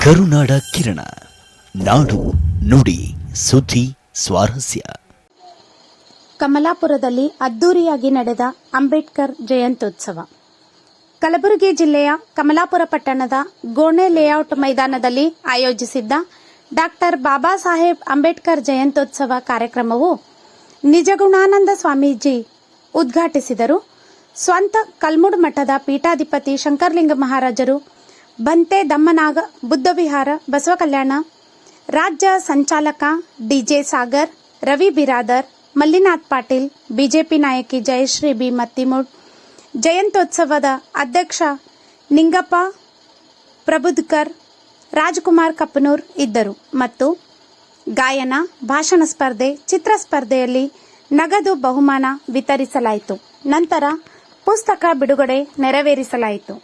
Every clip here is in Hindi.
ಕರುನಾಡ ಕಿರಣ ನಾಡು ನುಡಿ ಸುದ್ದಿ ಸ್ವಾರಸ್ಯ. ಕಮಲಾಪುರದಲ್ಲಿ ಅದ್ದೂರಿಯಾಗಿ ನಡೆದ ಅಂಬೇಡ್ಕರ್ ಜಯಂತ್ಯುತ್ಸವ. ಕಲಬುರಗಿ ಜಿಲ್ಲೆಯ ಕಮಲಾಪುರ ಪಟ್ಟಣದ ಗೋಣೆ ಲೇಔಟ್ ಮೈದಾನದಲ್ಲಿ ಆಯೋಜಿಸಿದ್ದ ಡಾಕ್ಟರ್ ಬಾಬಾ ಸಾಹೇಬ್ ಅಂಬೇಡ್ಕರ್ ಜಯಂತ್ಯುತ್ಸವ ಕಾರ್ಯಕ್ರಮವು ನಿಜಗುಣಾನಂದ ಸ್ವಾಮೀಜಿ ಉದ್ಘಾಟಿಸಿದರು. ಸ್ವಂತ ಕಲ್ಮುಡ್ ಮಠದ ಪೀಠಾಧಿಪತಿ ಶಂಕರಲಿಂಗ ಮಹಾರಾಜರು, ಬಂತೆ ದಮ್ಮನಾಗ ಬುದ್ಧವಿಹಾರ ಬಸವ ಕಲ್ಯಾಣ ರಾಜ್ಯ ಸಂಚಾಲಕ ಡಿಜೆ ಸಾಗರ್, ರವಿ ಬಿರಾದರ್, ಮಲ್ಲಿನಾಥ್ ಪಾಟೀಲ್, ಬಿಜೆಪಿ ನಾಯಕಿ ಜಯಶ್ರೀ ಬಿ ಮತ್ತಿಮೂಡ್, ಜಯಂತ್ಯೋತ್ಸವದ ಅಧ್ಯಕ್ಷ ನಿಂಗಪ್ಪ ಪ್ರಬುದ್ಕರ್, ರಾಜ್ಕುಮಾರ್ ಕಪ್ಪನೂರ್ ಇದ್ದರು ಮತ್ತು ಗಾಯನ, ಭಾಷಣ ಸ್ಪರ್ಧೆ, ಚಿತ್ರ ಸ್ಪರ್ಧೆಯಲ್ಲಿ ನಗದು ಬಹುಮಾನ ವಿತರಿಸಲಾಯಿತು. ನಂತರ ಪುಸ್ತಕ ಬಿಡುಗಡೆ ನೆರವೇರಿಸಲಾಯಿತು.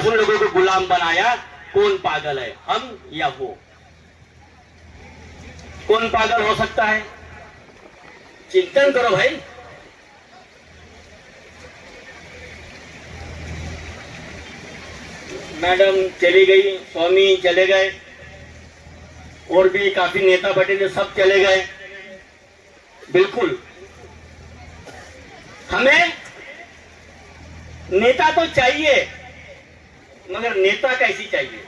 उन लोगों को गुलाम बनाया. कौन पागल है, हम या वो? कौन पागल हो सकता है? चिंतन करो भाई. मैडम चली गई, स्वामी चले गए, और भी काफी नेता बैठे थे, सब चले गए. बिल्कुल हमें नेता तो चाहिए, मगर नेता कैसी चाहिए?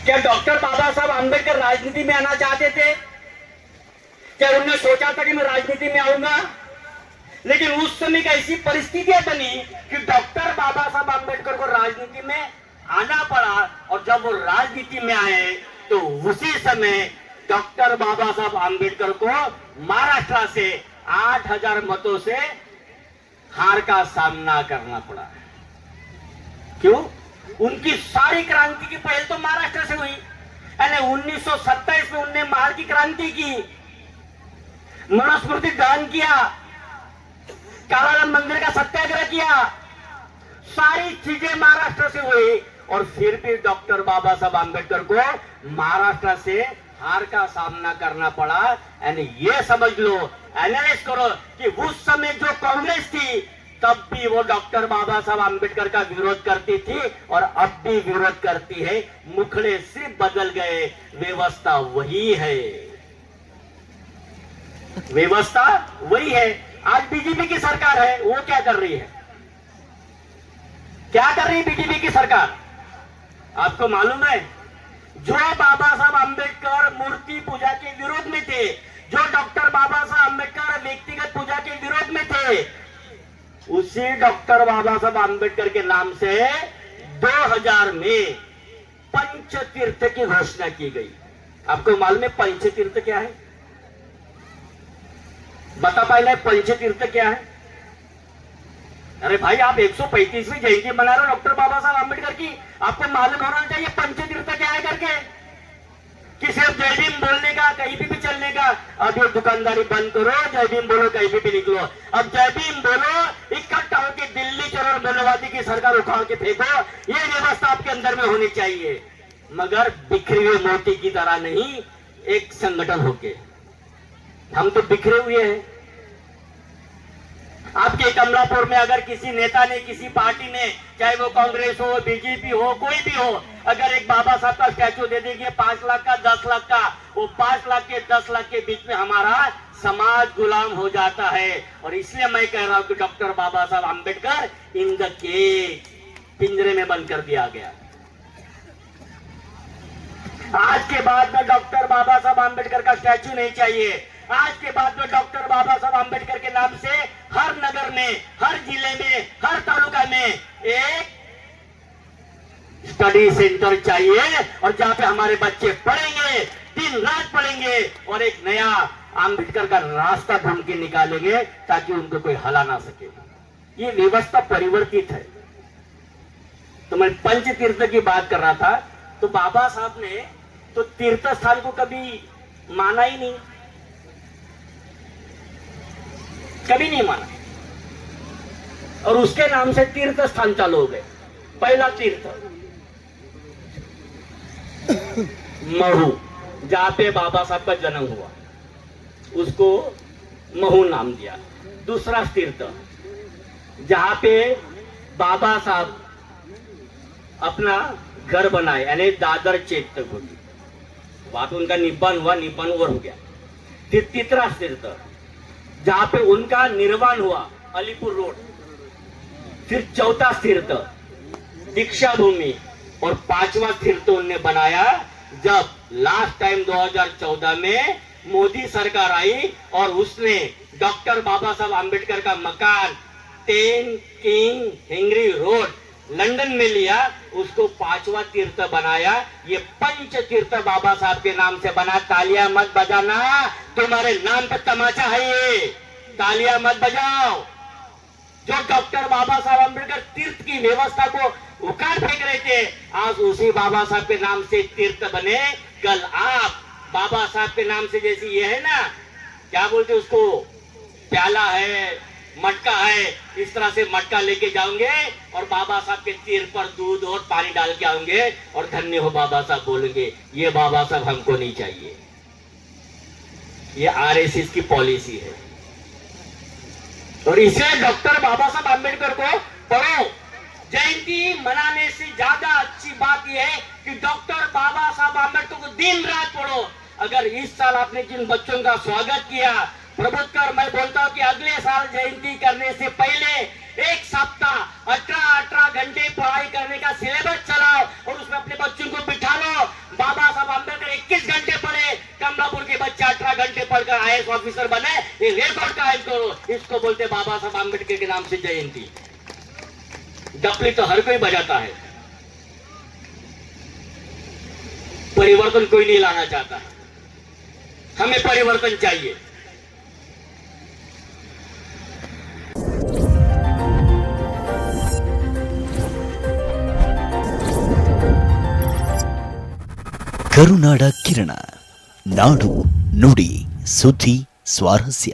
क्या डॉक्टर बाबा साहब आंबेडकर राजनीति में आना चाहते थे? क्या उन्होंने सोचा था कि मैं राजनीति में आऊंगा? लेकिन उस समय की ऐसी परिस्थितियां बनी कि डॉक्टर बाबा साहब आंबेडकर को राजनीति में आना पड़ा, और जब वो राजनीति में आए तो उसी समय डॉक्टर बाबा साहब आंबेडकर को महाराष्ट्र से 8,000 मतों से हार का सामना करना पड़ा. क्यों? उनकी सारी क्रांति की पहल तो महाराष्ट्र से हुई. यानी 1927 में उनने महार की क्रांति की, मनुस्मृति दहन किया, कालाराम मंदिर का सत्याग्रह किया, सारी चीजें महाराष्ट्र से हुई. और फिर भी डॉक्टर बाबा साहब आंबेडकर को महाराष्ट्र से हार का सामना करना पड़ा. यानी ये समझ लो, एनालाइज करो कि उस समय जो कांग्रेस थी तब भी वो डॉक्टर बाबा साहब आंबेडकर का विरोध करती थी और अब भी विरोध करती है. मुखड़े सिर्फ बदल गए, व्यवस्था वही है. व्यवस्था वही है. आज बीजेपी की सरकार है, वो क्या कर रही है? क्या कर रही है बीजेपी की सरकार? आपको मालूम है, जो बाबा साहब आंबेडकर मूर्ति पूजा के विरोध में थे, जो डॉक्टर बाबा साहब आंबेडकर व्यक्तिगत पूजा के विरोध में थे, उसी डॉक्टर बाबा साहब आंबेडकर के नाम से 2000 में पंचतीर्थ की घोषणा की गई. आपको मालूम है पंचतीर्थ क्या है? बता पाए पंचतीर्थ क्या है? अरे भाई, आप 135वीं जयंती मना रहे हो डॉक्टर बाबा साहब आंबेडकर की, आपको मालूम होना चाहिए पंचतीर्थ क्या है करके. कि सिर्फ जय भीम बोलने का, कहीं भी चलने का. अब ये दुकानदारी बंद करो, जय भीम बोलो, कहीं भी निकलो. अब जय भीम बोलो, इकट्ठा होकर दिल्ली चलो, मनोवादी की सरकार उखाड़ के फेंको. ये व्यवस्था आपके अंदर में होनी चाहिए, मगर बिखरे हुए मोती की तरह नहीं, एक संगठन होके. हम तो बिखरे हुए हैं. आपके कमलापुर में अगर किसी नेता ने, किसी पार्टी ने, चाहे वो कांग्रेस हो, बीजेपी हो, कोई भी हो, अगर एक बाबा साहब का स्टैचू दे देंगे 5 लाख का, 10 लाख का, वो 5 लाख के 10 लाख के बीच में हमारा समाज गुलाम हो जाता है. और इसलिए मैं कह रहा हूं कि doctor Baba Saheb Ambedkar in the cage, पिंजरे में बंद कर दिया गया. आज के बाद में डॉक्टर बाबा साहब आंबेडकर का स्टैचू नहीं चाहिए. आज के बाद में डॉक्टर बाबा साहब आम्बेडकर के नाम से हर नगर में, हर जिले में, हर तालुका में एक स्टडी सेंटर चाहिए और जहां पे हमारे बच्चे पढ़ेंगे, दिन रात पढ़ेंगे और एक नया आम्बेडकर का रास्ता ढूंढ के निकालेंगे ताकि उनको कोई हला ना सके। ये व्यवस्था परिवर्तित है। तो मैं पंच तीर्थ की बात कर रहा था, तो बाबा साहब ने तो तीर्थ स्थान को कभी माना ही नहीं, कभी नहीं माना, और उसके नाम से तीर्थ स्थान चालू हो गए। पहला तीर्थ महू, जहां पे बाबा साहब का जन्म हुआ, उसको महू नाम दिया। दूसरा तीर्थ जहां पे बाबा साहब अपना घर बनाए, यानी दादर चैत्य घोटी, वहां पे उनका निब्बान हुआ, निब्बान और हो गया। फिर तीसरा तीर्थ जहां पे उनका निर्वाण हुआ, अलीपुर रोड। फिर चौथा तीर्थ दीक्षा भूमि, और पांचवा तीर्थ उन्होंने बनाया जब लास्ट टाइम 2014 में मोदी सरकार आई और उसने डॉक्टर बाबा साहब आम्बेडकर का मकान 10 किंग हेनरी रोड लंदन में लिया, उसको पांचवा तीर्थ बनाया। ये पंच तीर्थ बाबा साहब के नाम से बना। तालियां मत बजाना, तुम्हारे नाम पे तमाचा है ये, तालियां मत बजाओ। जो डॉक्टर बाबा साहब आम्बेडकर तीर्थ की व्यवस्था को उखाड़ फेंक रहे थे, आज उसी बाबा साहब के नाम से तीर्थ बने। कल आप बाबा साहब के नाम से, जैसे ये है ना, क्या बोलते उसको, प्याला है, मटका है, इस तरह से मटका लेके जाओगे और बाबा साहब के तीर पर दूध और पानी डाल के आओगे और धन्य हो बाबा साहब बोलेंगे। ये बाबा साहब हमको नहीं चाहिए। ये आरएसएस की पॉलिसी है। और इसे डॉक्टर बाबा साहब आम्बेडकर को पढ़ो। जयंती मनाने से ज्यादा अच्छी बात यह है कि डॉक्टर बाबा साहब आम्बेडकर को दिन रात पढ़ो। अगर इस साल आपने जिन बच्चों का स्वागत किया, प्रबुद्धकर, मैं बोलता हूं कि अगले साल जयंती करने से पहले एक सप्ताह 18 घंटे पढ़ाई करने का सिलेबस चलाओ और उसमें अपने बच्चों को बिठा लो। बाबा साहब आम्बेडकर 21 घंटे पढ़े, कमलापुर के बच्चे 18 घंटे पढ़कर आईएएस ऑफिसर बने। ये रिकॉर्ड कायम करो। इसको बोलते बाबा साहब आम्बेडकर के नाम से जयंती। डपली तो हर कोई बजाता है, परिवर्तन कोई नहीं लाना चाहता। हमें परिवर्तन चाहिए। ಕರುನಾಡ ಕಿರಣ, ನಾಡು ನುಡಿ ಸುದ್ದಿ ಸ್ವಾರಸ್ಯ.